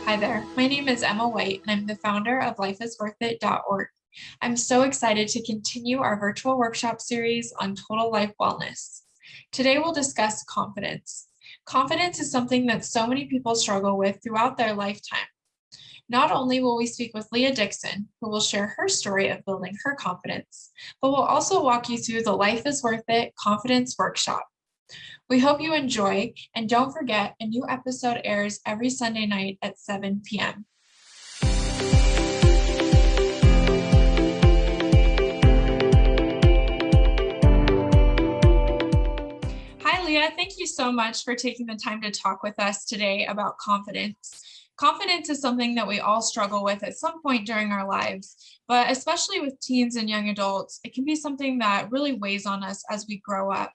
Hi there, my name is Emma White, and I'm the founder of lifeisworthit.org. I'm so excited to continue our virtual workshop series on total life wellness. Today, we'll discuss confidence. Confidence is something that so many people struggle with throughout their lifetime. Not only will we speak with Leah Dixon, who will share her story of building her confidence, but we'll also walk you through the Life is Worth It Confidence Workshop. We hope you enjoy, and don't forget, a new episode airs every Sunday night at 7 p.m. Hi, Leah. Thank you so much for taking the time to talk with us today about confidence. Confidence is something that we all struggle with at some point during our lives, but especially with teens and young adults, it can be something that really weighs on us as we grow up.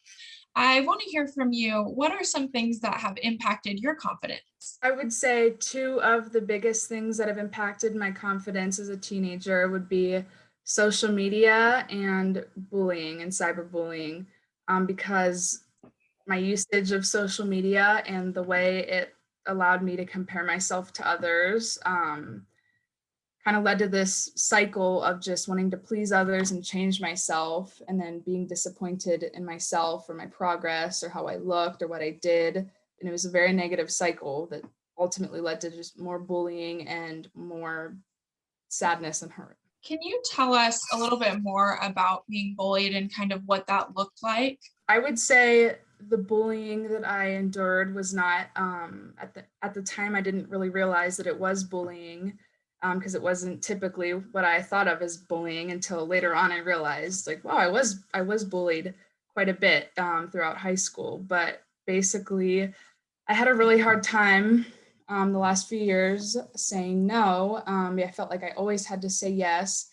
I want to hear from you. What are some things that have impacted your confidence? I would say two of the biggest things that have impacted my confidence as a teenager would be social media and bullying and cyberbullying, because my usage of social media and the way it allowed me to compare myself to others kind of led to this cycle of just wanting to please others and change myself, and then being disappointed in myself or my progress or how I looked or what I did. And it was a very negative cycle that ultimately led to just more bullying and more sadness and hurt. Can you tell us a little bit more about being bullied and kind of what that looked like? I would say the bullying that I endured was not at the time I didn't really realize that it was bullying, because it wasn't typically what I thought of as bullying until later on I realized, like, wow, I was bullied quite a bit throughout high school. But basically, I had a really hard time the last few years saying no. I felt like I always had to say yes,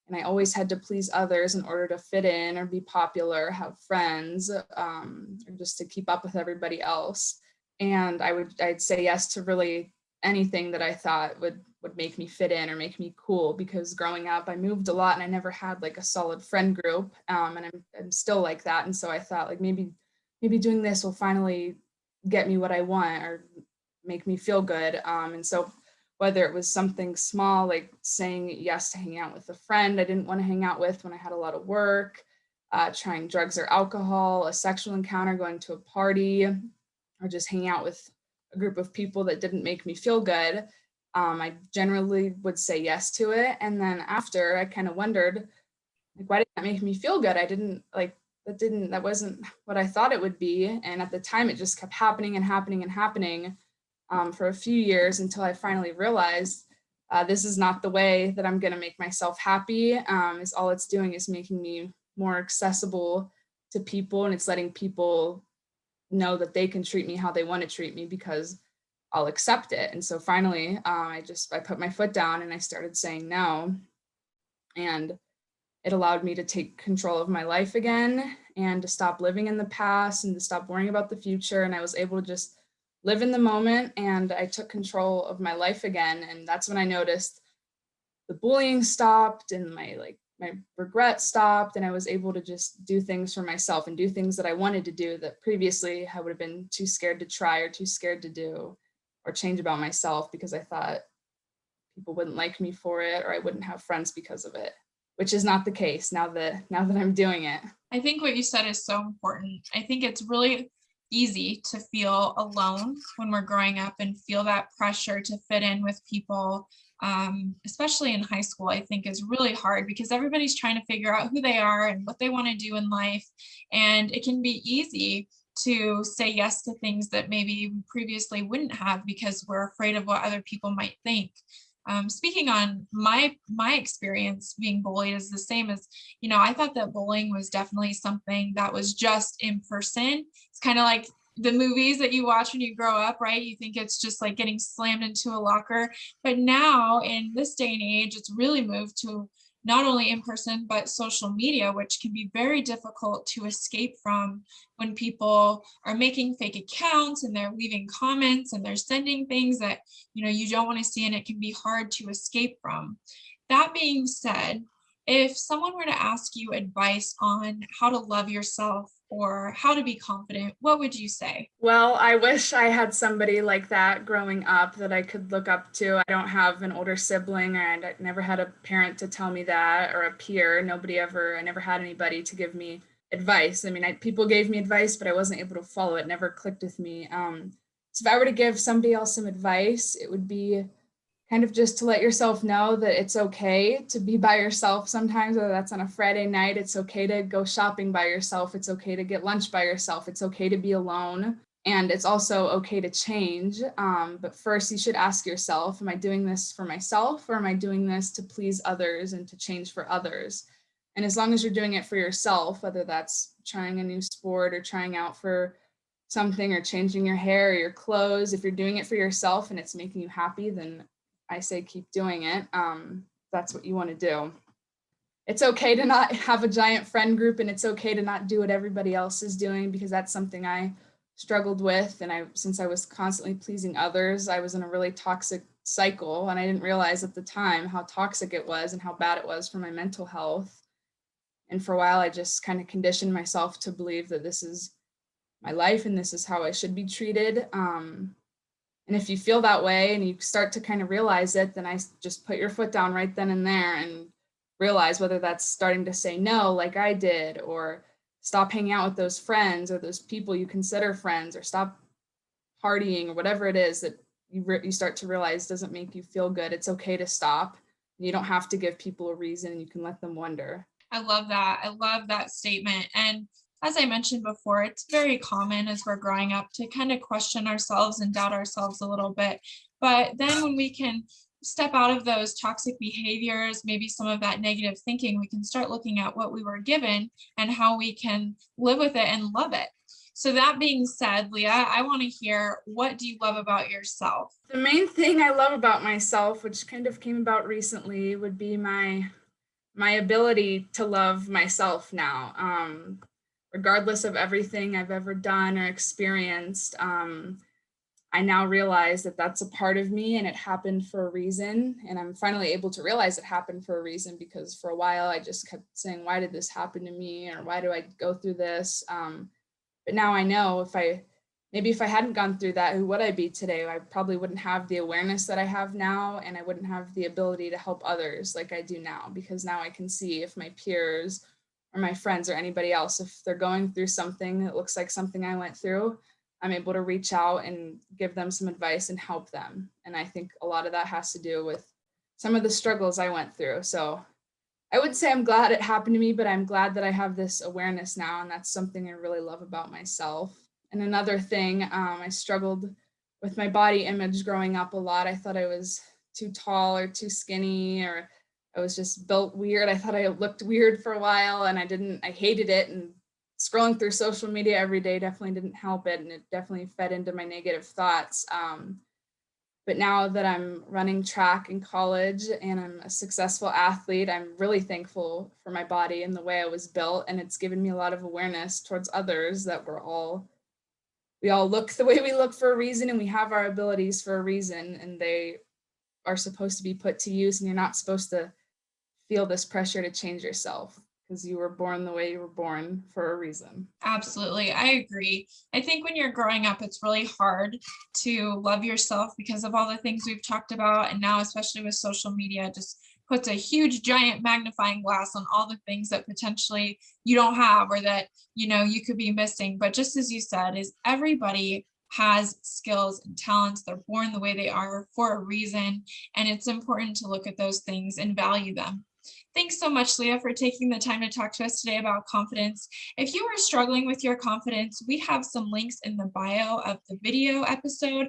and I always had to please others in order to fit in or be popular, have friends, or just to keep up with everybody else. And I'd say yes to really anything that I thought would make me fit in or make me cool, because growing up I moved a lot and I never had like a solid friend group, and I'm still like that. And so I thought, like, maybe doing this will finally get me what I want or make me feel good. And so whether it was something small like saying yes to hanging out with a friend I didn't want to hang out with when I had a lot of work, trying drugs or alcohol, a sexual encounter, going to a party, or just hanging out with a group of people that didn't make me feel good, I generally would say yes to it. And then after, I kind of wondered, like, why did that make me feel good? I didn't like that wasn't what I thought it would be. And at the time, it just kept happening and happening and happening for a few years, until I finally realized this is not the way that I'm going to make myself happy. Is all it's doing is making me more accessible to people, and it's letting people know that they can treat me how they want to treat me because I'll accept it. And so finally, I put my foot down and I started saying no, and it allowed me to take control of my life again and to stop living in the past and to stop worrying about the future. And I was able to just live in the moment, and I took control of my life again. And that's when I noticed the bullying stopped and my regret stopped, and I was able to just do things for myself and do things that I wanted to do that previously I would have been too scared to try or too scared to do or change about myself, because I thought people wouldn't like me for it or I wouldn't have friends because of it, which is not the case now that I'm doing it. I think what you said is so important. I think it's really easy to feel alone when we're growing up and feel that pressure to fit in with people, especially in high school. I think is really hard because everybody's trying to figure out who they are and what they want to do in life. And it can be easy to say yes to things that maybe we previously wouldn't have because we're afraid of what other people might think. Speaking on my experience being bullied is the same as, I thought that bullying was definitely something that was just in person. It's kind of like the movies that you watch when you grow up, right? You think it's just like getting slammed into a locker. But now in this day and age, it's really moved to not only in person, but social media, which can be very difficult to escape from when people are making fake accounts and they're leaving comments and they're sending things that, you don't want to see, and it can be hard to escape from. That being said, If someone were to ask you advice on how to love yourself or how to be confident, what would you say? Well, I wish I had somebody like that growing up that I could look up to. I don't have an older sibling, and I never had a parent to tell me that, or a peer. I never had anybody to give me advice. I mean, people gave me advice, but I wasn't able to follow it. It never clicked with me. So if I were to give somebody else some advice, it would be kind of just to let yourself know that it's okay to be by yourself sometimes, whether that's on a Friday night. It's okay to go shopping by yourself. It's okay to get lunch by yourself. It's okay to be alone. And it's also okay to change. But first, you should ask yourself, am I doing this for myself, or am I doing this to please others and to change for others? And as long as you're doing it for yourself, whether that's trying a new sport or trying out for something or changing your hair or your clothes, if you're doing it for yourself and it's making you happy, then I say keep doing it. That's what you want to do. It's okay to not have a giant friend group, and it's okay to not do what everybody else is doing, because that's something I struggled with. And since I was constantly pleasing others, I was in a really toxic cycle, and I didn't realize at the time how toxic it was and how bad it was for my mental health. And for a while, I just kind of conditioned myself to believe that this is my life and this is how I should be treated. And if you feel that way and you start to kind of realize it, then I just put your foot down right then and there and realize whether that's starting to say no, like I did, or stop hanging out with those friends or those people you consider friends, or stop partying, or whatever it is that you start to realize doesn't make you feel good. It's okay to stop. You don't have to give people a reason. You can let them wonder. I love that. I love that statement. And as I mentioned before, it's very common as we're growing up to kind of question ourselves and doubt ourselves a little bit. But then when we can step out of those toxic behaviors, maybe some of that negative thinking, we can start looking at what we were given and how we can live with it and love it. So that being said, Leah, I want to hear, what do you love about yourself? The main thing I love about myself, which kind of came about recently, would be my ability to love myself now. Regardless of everything I've ever done or experienced, I now realize that that's a part of me and it happened for a reason. And I'm finally able to realize it happened for a reason, because for a while I just kept saying, why did this happen to me? Or why do I go through this? But now I know if I hadn't gone through that, who would I be today? I probably wouldn't have the awareness that I have now, and I wouldn't have the ability to help others like I do now, because now I can see if my peers or my friends or anybody else, if they're going through something that looks like something I went through, I'm able to reach out and give them some advice and help them. And I think a lot of that has to do with some of the struggles I went through. So I wouldn't say I'm glad it happened to me, but I'm glad that I have this awareness now. And that's something I really love about myself. And another thing, I struggled with my body image growing up a lot. I thought I was too tall or too skinny, or I was just built weird. I thought I looked weird for a while, and I hated it. And scrolling through social media every day definitely didn't help it. And it definitely fed into my negative thoughts. But now that I'm running track in college and I'm a successful athlete, I'm really thankful for my body and the way I was built. And it's given me a lot of awareness towards others that we all look the way we look for a reason, and we have our abilities for a reason, and they are supposed to be put to use. And you're not supposed to feel this pressure to change yourself, because you were born the way you were born for a reason. Absolutely. I agree. I think when you're growing up, it's really hard to love yourself because of all the things we've talked about. And now, especially with social media, just puts a huge giant magnifying glass on all the things that potentially you don't have, or that, you could be missing. But just as you said, is everybody has skills and talents. They're born the way they are for a reason. And it's important to look at those things and value them. Thanks so much, Leah, for taking the time to talk to us today about confidence. If you are struggling with your confidence, we have some links in the bio of the video episode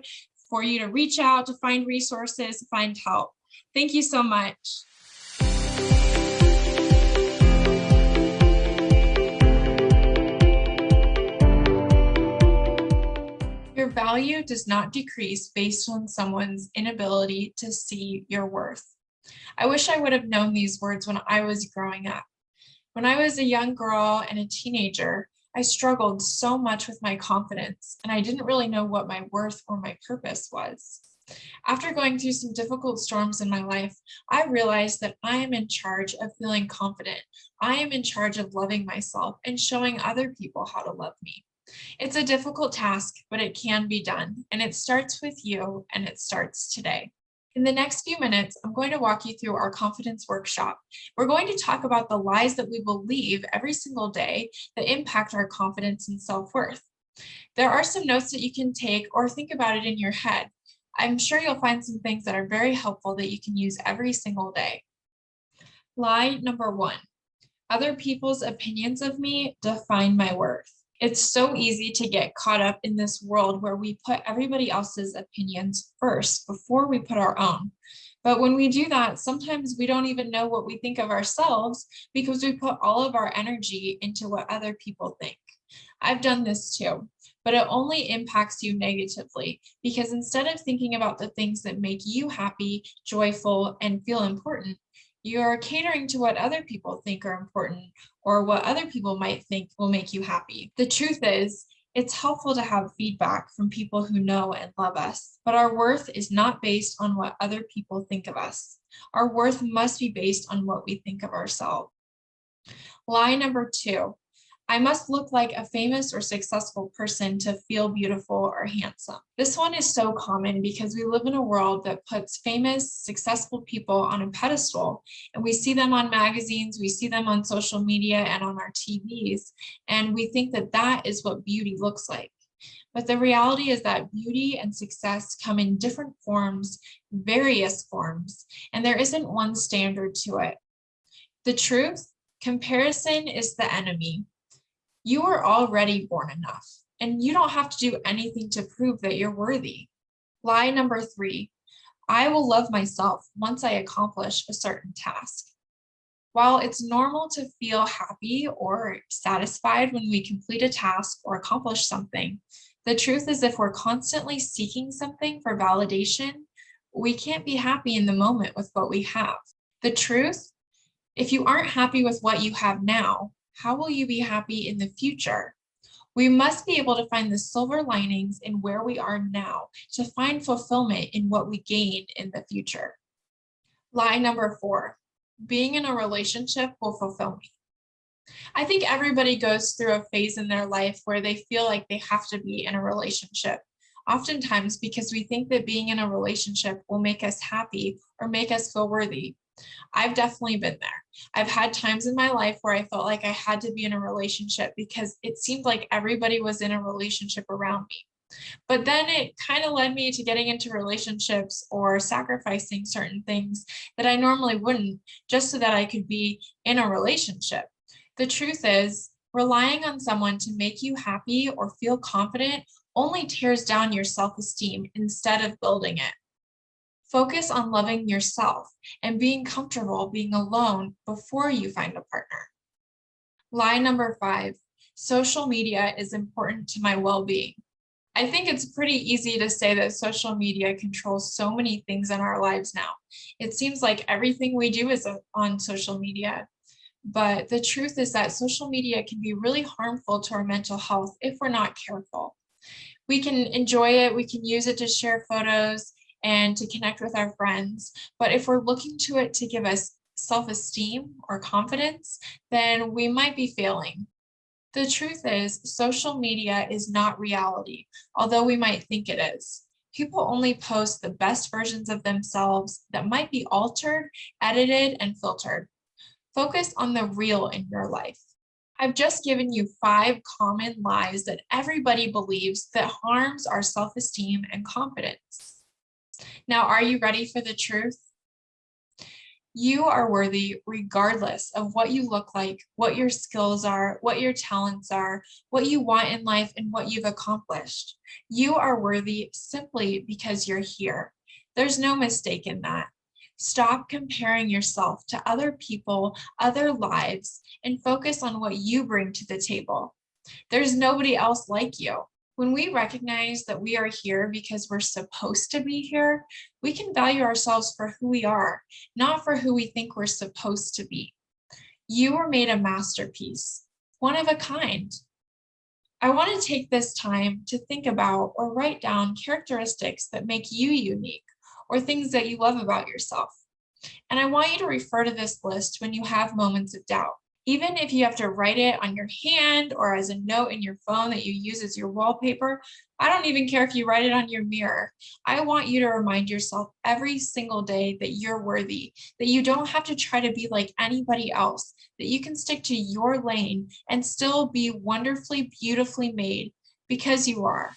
for you to reach out, to find resources, find help. Thank you so much. Your value does not decrease based on someone's inability to see your worth. I wish I would have known these words when I was growing up. When I was a young girl and a teenager, I struggled so much with my confidence, and I didn't really know what my worth or my purpose was. After going through some difficult storms in my life, I realized that I am in charge of feeling confident. I am in charge of loving myself and showing other people how to love me. It's a difficult task, but it can be done, and it starts with you, and it starts today. In the next few minutes, I'm going to walk you through our confidence workshop. We're going to talk about the lies that we believe every single day that impact our confidence and self-worth. There are some notes that you can take or think about it in your head. I'm sure you'll find some things that are very helpful that you can use every single day. Lie number 1. Other people's opinions of me define my worth. It's so easy to get caught up in this world where we put everybody else's opinions first before we put our own. But when we do that, sometimes we don't even know what we think of ourselves because we put all of our energy into what other people think. I've done this too, but it only impacts you negatively because instead of thinking about the things that make you happy, joyful, and feel important, you're catering to what other people think are important or what other people might think will make you happy. The truth is, it's helpful to have feedback from people who know and love us, but our worth is not based on what other people think of us. Our worth must be based on what we think of ourselves. Lie number 2. I must look like a famous or successful person to feel beautiful or handsome. This one is so common because we live in a world that puts famous, successful people on a pedestal, and we see them on magazines, we see them on social media and on our TVs, and we think that that is what beauty looks like. But the reality is that beauty and success come in different forms, various forms, and there isn't one standard to it. The truth, comparison is the enemy. You are already born enough, and you don't have to do anything to prove that you're worthy. Lie number 3, I will love myself once I accomplish a certain task. While it's normal to feel happy or satisfied when we complete a task or accomplish something, the truth is if we're constantly seeking something for validation, we can't be happy in the moment with what we have. The truth, if you aren't happy with what you have now, how will you be happy in the future? We must be able to find the silver linings in where we are now to find fulfillment in what we gain in the future. Lie number 4, being in a relationship will fulfill me. I think everybody goes through a phase in their life where they feel like they have to be in a relationship, oftentimes because we think that being in a relationship will make us happy or make us feel worthy. I've definitely been there. I've had times in my life where I felt like I had to be in a relationship because it seemed like everybody was in a relationship around me. But then it kind of led me to getting into relationships or sacrificing certain things that I normally wouldn't just so that I could be in a relationship. The truth is, relying on someone to make you happy or feel confident only tears down your self-esteem instead of building it. Focus on loving yourself and being comfortable being alone before you find a partner. Lie number 5, social media is important to my well-being. I think it's pretty easy to say that social media controls so many things in our lives now. It seems like everything we do is on social media. But the truth is that social media can be really harmful to our mental health if we're not careful. We can enjoy it, we can use it to share photos and to connect with our friends. But if we're looking to it to give us self-esteem or confidence, then we might be failing. The truth is, social media is not reality, although we might think it is. People only post the best versions of themselves that might be altered, edited, and filtered. Focus on the real in your life. I've just given you 5 common lies that everybody believes that harms our self-esteem and confidence. Now, are you ready for the truth? You are worthy regardless of what you look like, what your skills are, what your talents are, what you want in life, and what you've accomplished. You are worthy simply because you're here. There's no mistake in that. Stop comparing yourself to other people, other lives, and focus on what you bring to the table. There's nobody else like you. When we recognize that we are here because we're supposed to be here, we can value ourselves for who we are, not for who we think we're supposed to be. You were made a masterpiece, one of a kind. I want to take this time to think about or write down characteristics that make you unique or things that you love about yourself. And I want you to refer to this list when you have moments of doubt. Even if you have to write it on your hand or as a note in your phone that you use as your wallpaper, I don't even care if you write it on your mirror. I want you to remind yourself every single day that you're worthy, that you don't have to try to be like anybody else, that you can stick to your lane and still be wonderfully, beautifully made because you are.